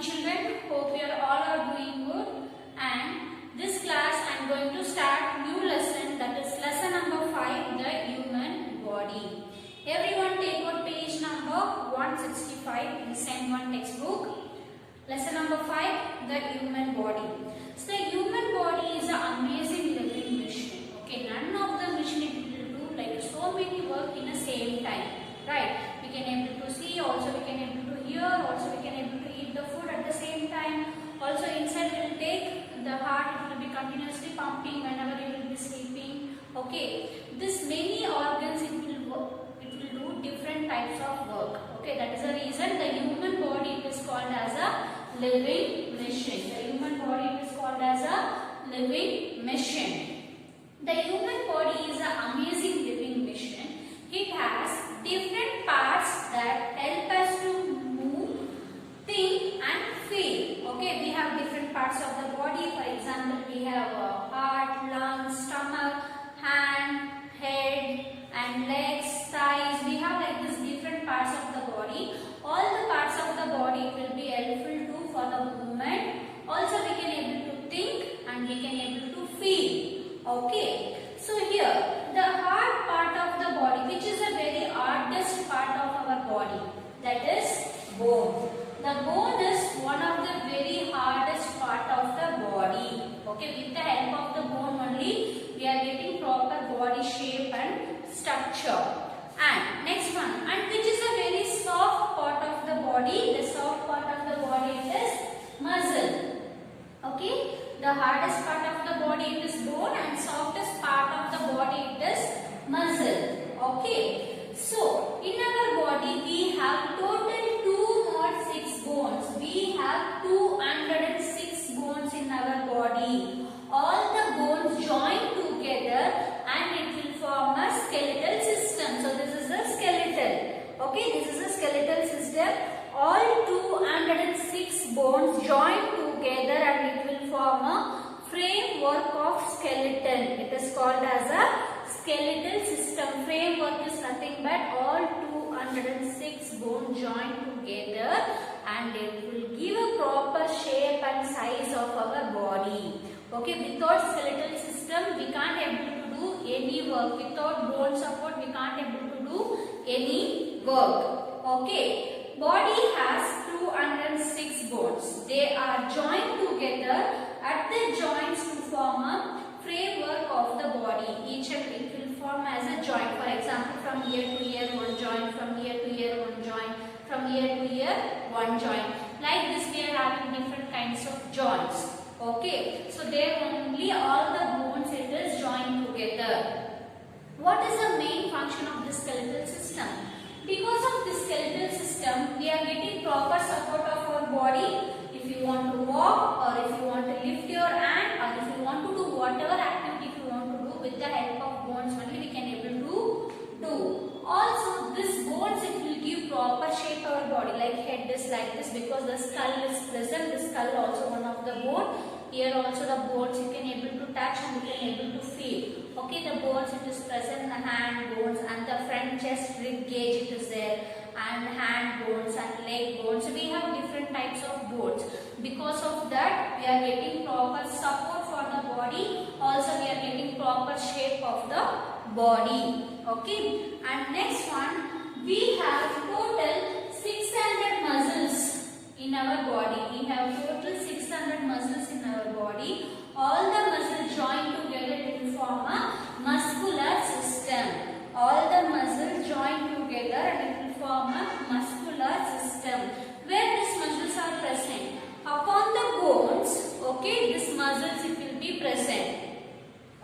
children. Hope you all are doing good. And this class I am going to start new lesson, that is lesson number 5, the human body. Everyone take out page number 165 in Sem 1 textbook. Lesson number 5, the human body. So the human body is an amazing living machine. Okay, none of the machine it will do like so many work in the same time. Right? We can able to see, also we can able to hear, also we can able to eat the food at the same time. Also inside it will take the heart, it will be continuously pumping whenever you will be sleeping. Okay, this many organs it will do different types of work. Okay, that is the reason the human body is called as a living machine. The human body is called as a living machine. The human body is an amazing living machine. It has different parts that help us to move, think and feel. Okay, we have different parts of the body. For example, we have heart, lungs, stomach, hand, head and legs, thighs. We have like this different parts of the body. All the parts of the body will be helpful too for the movement. Also we can able to think and we can able to feel. Okay, so here the heart part of the body, which is a very hardest part of our body, that is bone. The bone is one of the very hardest part of the body. Okay, with the help of the bone only we are getting proper body shape and structure. And next one, and which is a very soft part of the body. The soft part of the body is muscle. Okay, the hardest part of the body is bone and softest part of the body is muscle. Okay, so in our body we have total 206 bones. We have 206 bones in our body. All the bones join together and it will form a skeletal system. So this is a skeletal. Okay, this is a skeletal system. All 206 bones join together and it will form a framework of skeleton. It is called as a skeletal system. Framework is nothing but all 206 bones join together and it will give a proper shape and size of our body. Okay, without skeletal system we can't able to do any work. Without bone support we can't able to do any work. Okay. Body has 206 bones. They are joined together at the joints to form a framework of the body. Each and it will form as a joint. For example, from ear to ear one joint, from ear to ear one joint, from ear to ear one joint. Like this we are having different kinds of joints. Okay, so there only all the bones it is joined together. What is the main function of the skeletal system? Because of this skeletal system, we are getting proper support of our body. If you want to walk or if you want to lift your hand or if you want to do whatever activity you want to do with the help of bones only we can able to do. Also this bones it will give proper shape our body, like head is like this because the skull is present. The skull also one of the bone. Here also the bones you can able to touch and you can able to feel. Okay, the bones it is present, the hand bones and the front chest rib cage it is there, and hand bones and leg bones. So we have different types of bones. Because of that we are getting proper support for the body. Also we are getting proper shape of the body. Okay, and next one, we have total 600 muscles in our body. We have total 600 muscles in our body. All the muscles join together to form a muscular system. All the muscles join together and it will form a muscular system. Where these muscles are present? Upon the bones, okay, these muscles it will be present.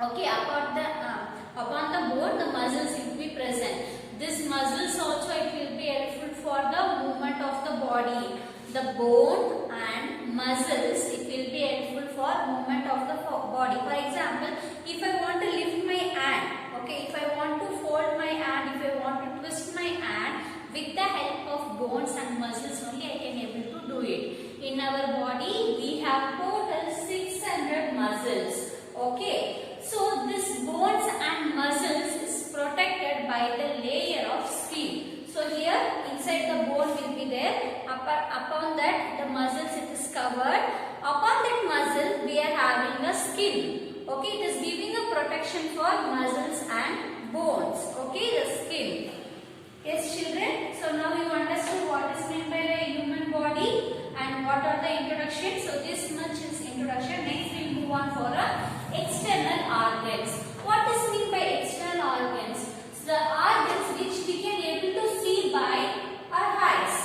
Okay, upon the bone, the muscles will be present. These muscles also it will be helpful for the movement of the body. The bone and muscles it will be helpful for movement of the body. For example, if I want to lift my hand, okay, if I want to fold my hand, if I want to twist my hand, with the help of bones and muscles only I can able to do it. In our body we have total 600 muscles. Okay, so this bones and muscles is protected by the layer of skin. So here inside the bone will be there. Upon that the muscles it covered. Upon that muscle we are having a skin. Okay, it is giving a protection for muscles and bones. Okay, the skin. Yes children, so now you understood what is meant by the human body and what are the introduction. So this much is introduction. Next we will move on for external organs. What is meant by external organs? So the organs which we can able to see by our eyes.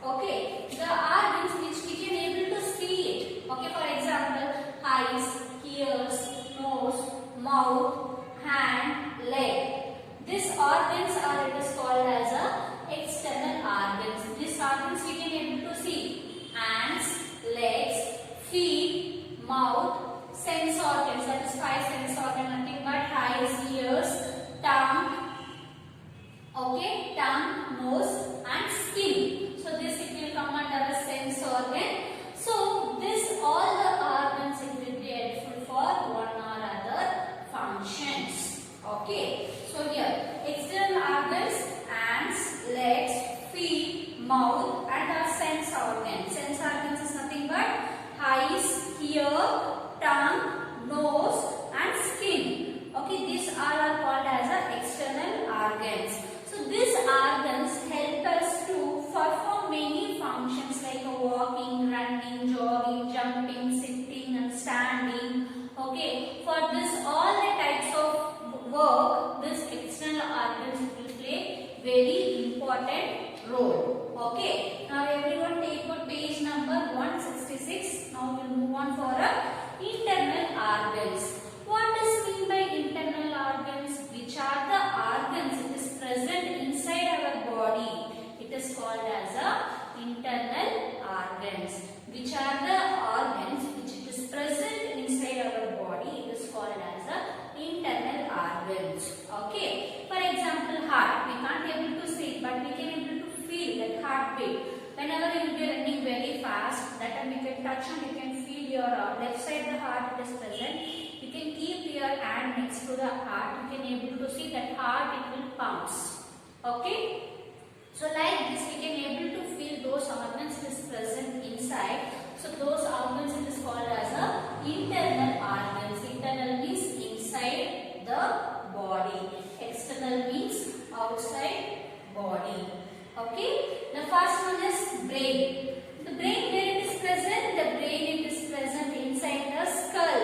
Okay, the organs which we can able to see it. Okay, for example, eyes, ears, nose, mouth, hand, leg. These organs are, it is called as external organs. These organs we can able to see. Hands, legs, feet, mouth, sense organs. That is 5 sense organs. Nothing but eyes, ears, tongue. Okay, tongue, nose, and skin. So this it will come under a sense organ. So this all the organs it will be helpful for one or other functions. Okay. So here external organs, hands, legs, feet, mouth, and our sense organs. Sense organs is nothing but eyes, ear, tongue, nose, and skin. Okay, these all are called as external organs. So these organs help us to perform many functions like walking, running, jogging, jumping, sitting, and standing. Okay, for this all the types of work, this external organs will play very important role. Okay, now everyone take out page number 166. Now we will move on for internal organs. What is mean by internal organs? Which are the organs it is present inside our body? It is called as internal organs. Which are the organs which it is present inside our body? It is called as internal organs. Okay. For example, heart. We can't able to see it, but we can able to feel that heartbeat. Whenever you will be running very fast, that time you can touch and you can feel your left side the heart is present. You can keep your hand next to the heart. You can able to see that heart it will pumps. Okay. So like this we can able to feel those organs is present inside. So those organs it is called as internal organs. Internal means inside the body. External means outside body. Okay. The first one is brain. The brain where it is present? The brain it is present inside the skull.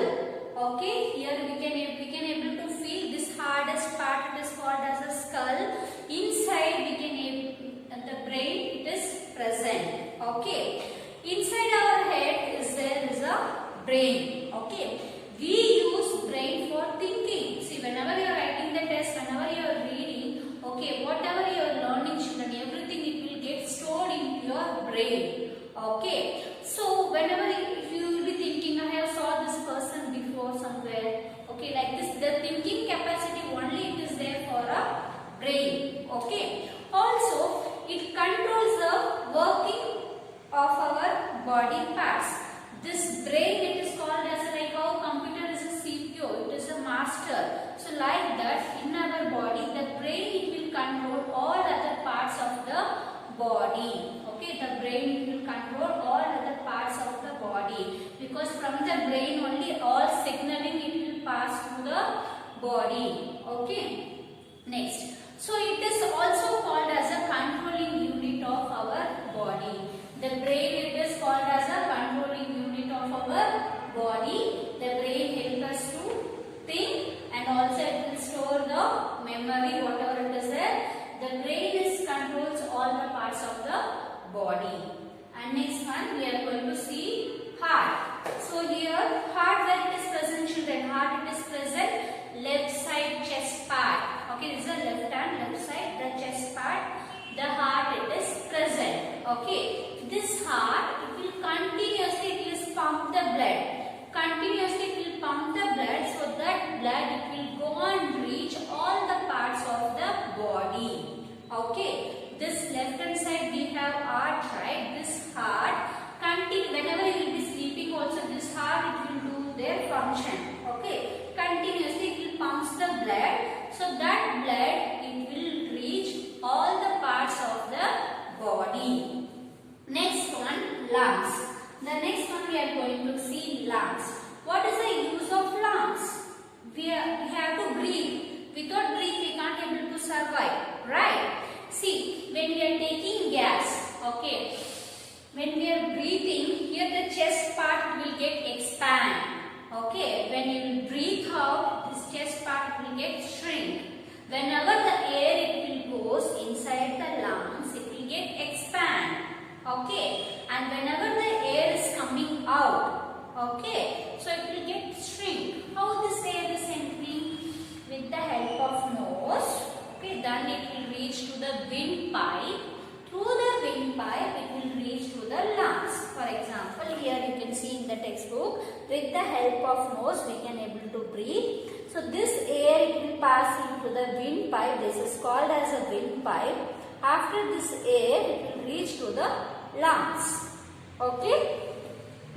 Okay. Here we can able to feel this hardest part. It is called as a skull. Inside we can able the brain it is present. Okay. Inside our head there is a brain. Okay. We use brain for thinking. See, whenever you are writing the test, whenever you are reading, okay, whatever you are learning, children, everything it will get stored in your brain. Okay. So whenever you will be thinking, I have saw this person before somewhere. Okay, like this, the thinking capacity only it is there for a brain. Okay. Also, it controls the working of our body parts. This brain it is called as like how computer is a CPU, it is a master. So like that in our body the brain it will control all other parts of the body. Okay, the brain it will control all other parts of the body because from the brain only all signaling it will pass to the body. Okay, next. So it is also called as a controlling unit of our body. The brain it is called as a controlling unit of our body. The brain helps us to think and also it will store the memory whatever it is there. The brain is controls all the parts of the body. And next one we are going to see heart. So here heart where it is present children. Heart it is present left side chest part. Okay, this is the left hand, left side, the chest part, the heart it is present. Okay, this heart it will continuously it will pump the blood. Continuously it will pump the blood so that blood it will go and reach all the parts of the body. Okay, this left hand side we have heart, right? This heart whenever you will be sleeping also this heart it will do their function. Okay, continuously it will pumps the blood. So that blood it will reach all the parts of the body. Next one, lungs. The next one we are going to see lungs. What is the use of lungs? We have to breathe. Without breath we can't able to survive, right? See, when we are taking gas, okay, when we are breathing, here the chest part will get expand. Okay, when you will breathe out, this chest part will get shrink. Whenever the air it will goes inside the lungs, it will get expand. Okay, and whenever the air is coming out, okay, so it will get shrink. How this air is entering? With the help of nose. Okay, then it will reach to the windpipe. Through the windpipe, it will reach to the lungs. For example, here you can see in the textbook, with the help of nose, we can able to breathe. So this air it will pass into the windpipe. This is called as a windpipe. After this air, it will reach to the lungs. Okay.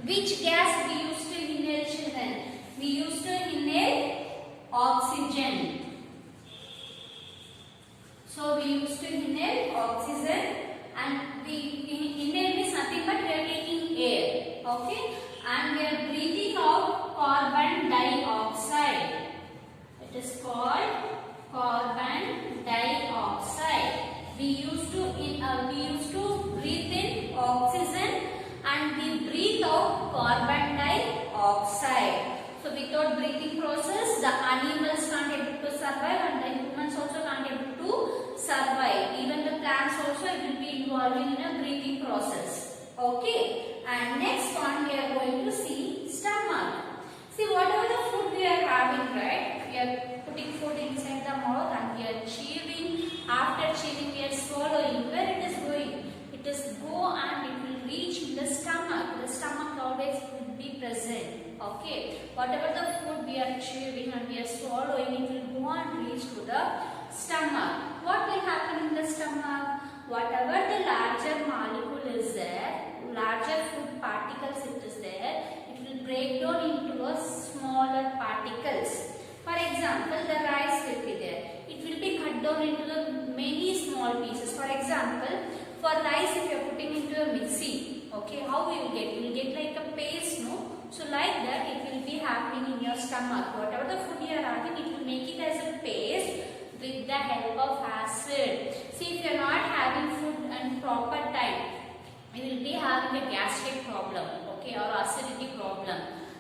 Which gas we used to inhale, children? We used to inhale oxygen. So we used to inhale oxygen, and we inhale is nothing but we are taking air, okay, and we are breathing out carbon dioxide. It is called carbon dioxide. We used to breathe in oxygen and we breathe out carbon dioxide. So without breathing process, the animals can't able to survive and the humans also can't able to survive. Even the plants also it will be involving in a breathing process. Okay. And next one we are going to see stomach. See, whatever the food we are having, right? We are putting food inside the mouth and we are chewing. After chewing we are swallowing. Where it is going? It is go and it will reach in the stomach. The stomach always will be present. Okay, whatever the food we are chewing and we are swallowing, it will go and reach to the stomach. What will happen in the stomach? Whatever the larger molecule is there, larger food particles it is there, it will break down into a smaller particles. For example, the rice will be there. It will be cut down into the many small pieces. For example, for rice if you are putting into a mixie, okay, how we will get? You will get like a paste, no? So like that it will be happening in your stomach. Whatever the food you are having, it will make it as a paste with the help of acid. See, if you are not having food in proper time, you will be having a gastric problem, okay, or acidity problem.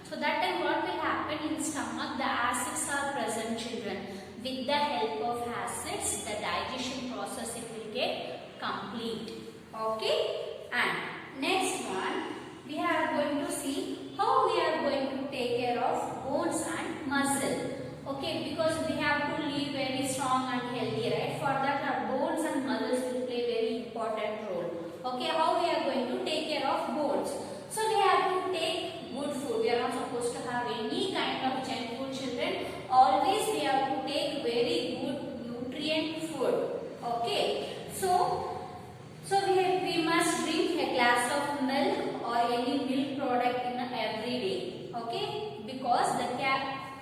So that time what will happen in stomach? The acids are present, children. With the help of acids, the digestion process it will get complete. Okay. And next one, we are going to see how we are going to take care of bones and muscle. Okay, because we have to live very strong and healthy, right? For that our bones and muscles will play very important role. Okay, how we are going to take care of bones? So we have to take good food. We are not supposed to have any kind of junk food, children. Always we have to take very good nutrient food. Okay, so we must drink a glass of milk or any milk product in every day. Okay, because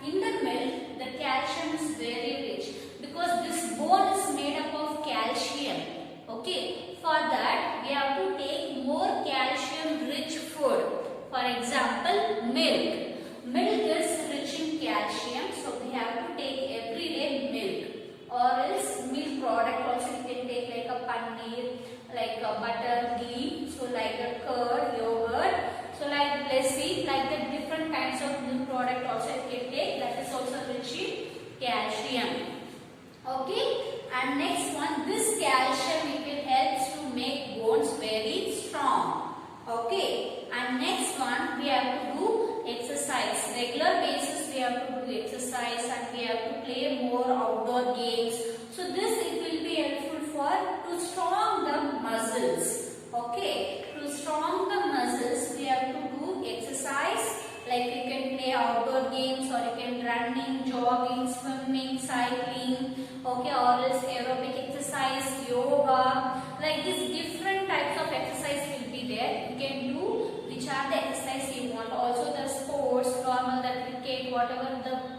in the milk the calcium is very rich, because this bone is made up of calcium. Okay, for that we have to take more calcium rich food. For example, milk. Milk is rich in calcium, so we have to take everyday milk. Or else milk product also you can take like a paneer, like a butter, ghee, so like a curd, yogurt, so like lassi, like the different kinds of milk product also you can take, that is also rich in calcium. Okay, and next one, this calcium it will help to make bones very strong. Okay, and next one we have to do exercise. Regular basis we have to do exercise and we have to play more outdoor games. So this it will be helpful for to strong the muscles. Okay, to strong the muscles we have to do exercise. Like you can play outdoor games or you can running, jogging, swimming, cycling, okay, or else aerobic exercise, yoga, like this different types of exercise will be there. You can do which are the exercise you want. Also the sports, normal, the cricket, whatever the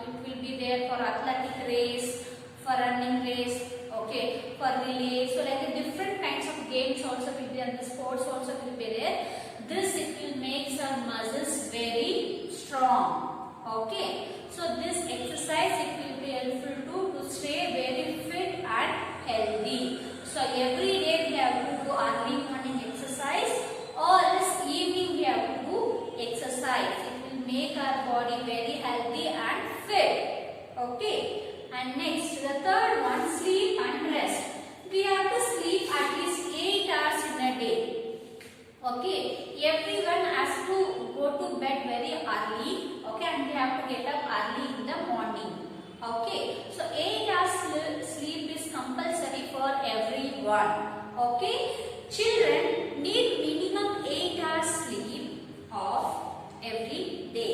it will be there for athletic race, for running race, okay, for relay. So like different kinds of games also will be there, the sports also will be there. This it will make makes our muscles very strong. Okay. So this exercise it will be helpful to stay very fit and healthy. So every day we have to do early morning exercise or else evening we have to do exercise. It will make our body very healthy and fit. Okay. And next, the third one, sleep and rest. We have to sleep at least 8 hours in a day. Okay, everyone has to go to bed very early. Okay, and they have to get up early in the morning. Okay, so 8 hours sleep is compulsory for everyone. Okay, children need minimum 8 hours sleep of every day.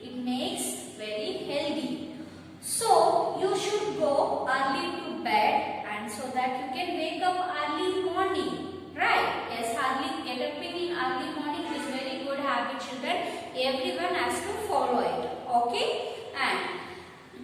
It makes very healthy. So you should go early to bed, and so that you can wake up early morning. Right? Yes, get up in early morning is very good habit, children. Everyone has to follow it. Okay? And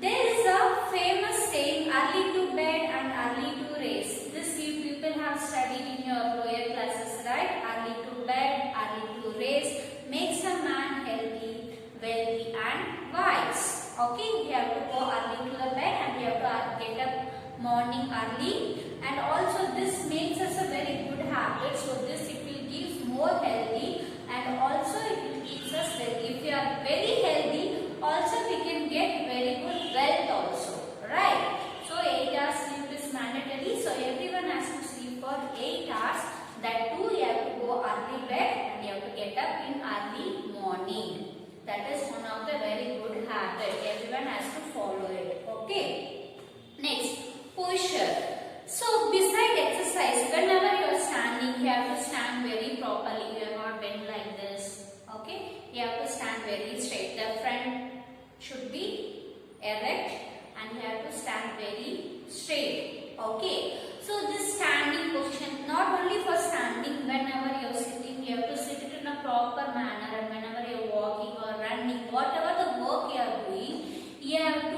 there is a famous saying, early to bed and early to race. This you people have studied in your lower classes, right? Early to bed, early to race makes a man healthy, wealthy and wise. Okay? We have to go early to the bed and we have to get up morning early. And also this makes us a very good habit. So this it will give more healthy and also it will keep us healthy. If we are very healthy, also we can get very good wealth also. Right? So 8 hours sleep is mandatory. So everyone has to sleep for 8 hours. That too you have to go early bed and you have to get up in early morning. That is one of the very good habit. Everyone has to follow it. Okay. Next, posture. So beside exercise, whenever you are standing, you have to stand very properly. You are not bent like this. Okay? You have to stand very straight. The front should be erect and you have to stand very straight. Okay? So this standing position, not only for standing, whenever you are sitting, you have to sit it in a proper manner, and whenever you are walking or running, whatever the work you are doing, you have to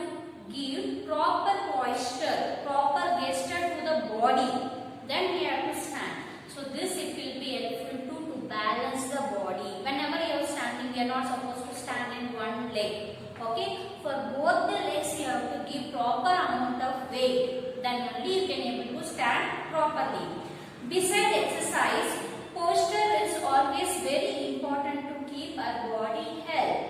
give proper posture, proper gesture to the body. Then we have to stand. So this it will be helpful to balance the body. Whenever you are standing, you are not supposed to stand in one leg. Okay? For both the legs, you have to give proper amount of weight. Then only you can able to stand properly. Beside exercise, posture is always very important to keep our body healthy.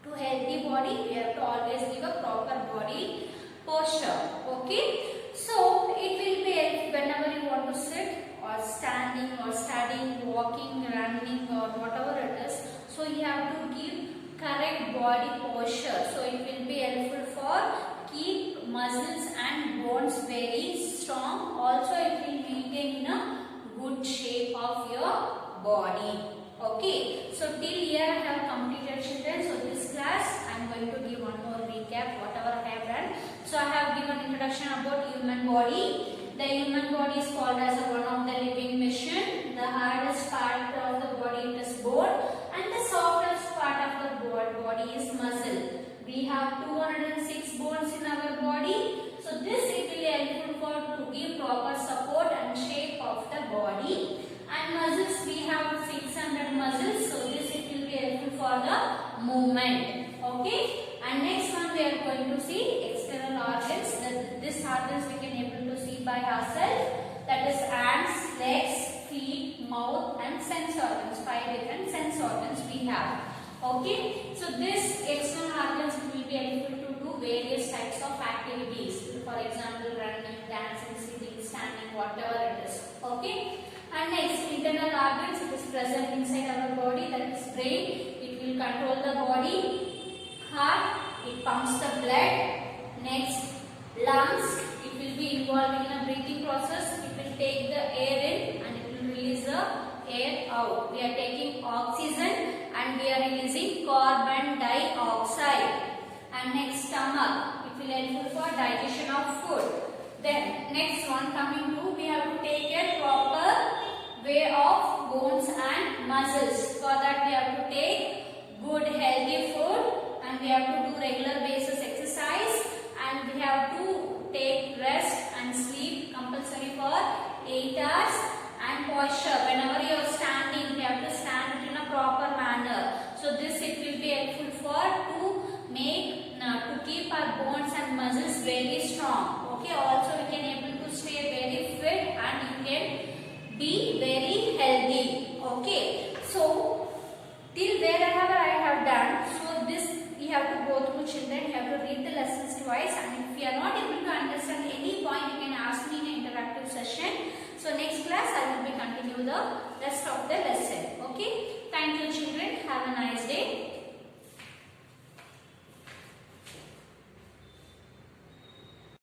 To healthy body, we have to always give a proper body posture. Okay? So it will be whenever you want to sit or standing or studying, walking, running or whatever it is. So you have to give correct body posture. So it will be helpful for keep muscles and bones very strong. Also it will maintain in a good shape of your body. Okay, so till here I have completed, children. So this class I am going to give one more recap whatever I have done. So I have given introduction about human body. The human body is called as one of the living machine. The hardest part of the body is bone and the softest part of the body is muscle. We have 206 bones in our body. So this it will be helpful for to give proper support and shape of the body. And muscles, we have 600 muscles. So this it will be helpful for the movement. Okay. And next one we are going to see external organs. This organs we can able to see by ourselves. That is hands, legs, feet, mouth and sense organs. 5 different sense organs we have. Okay. So this external organs will be able to do various types of activities. For example, running, dancing, sitting, standing, whatever it is. Okay. And next, internal organs, it is present inside our body, that is brain. It will control the body. Heart, it pumps the blood. Next, lungs, it will be involved in a breathing process. It will take the air in and it will release the air out. We are taking oxygen and we are releasing carbon dioxide. And next, stomach, it will helpful for digestion of food. Then next one coming to, we have to take a proper way of bones and muscles. For that we have to take good healthy food and we have to do regular basis exercise and we have to take rest and sleep compulsory for 8 hours. And posture, whenever you are standing, you have to stand in a very strong. Okay, also we can able to stay very fit and you can be very healthy. Okay, so till wherever I have done, so this you have to go through, children. You have to read the lessons twice, and if you are not able to understand any point, you can ask me in an interactive session. So next class I will be continue the rest of the lesson. Okay, thank you children. Have a nice day.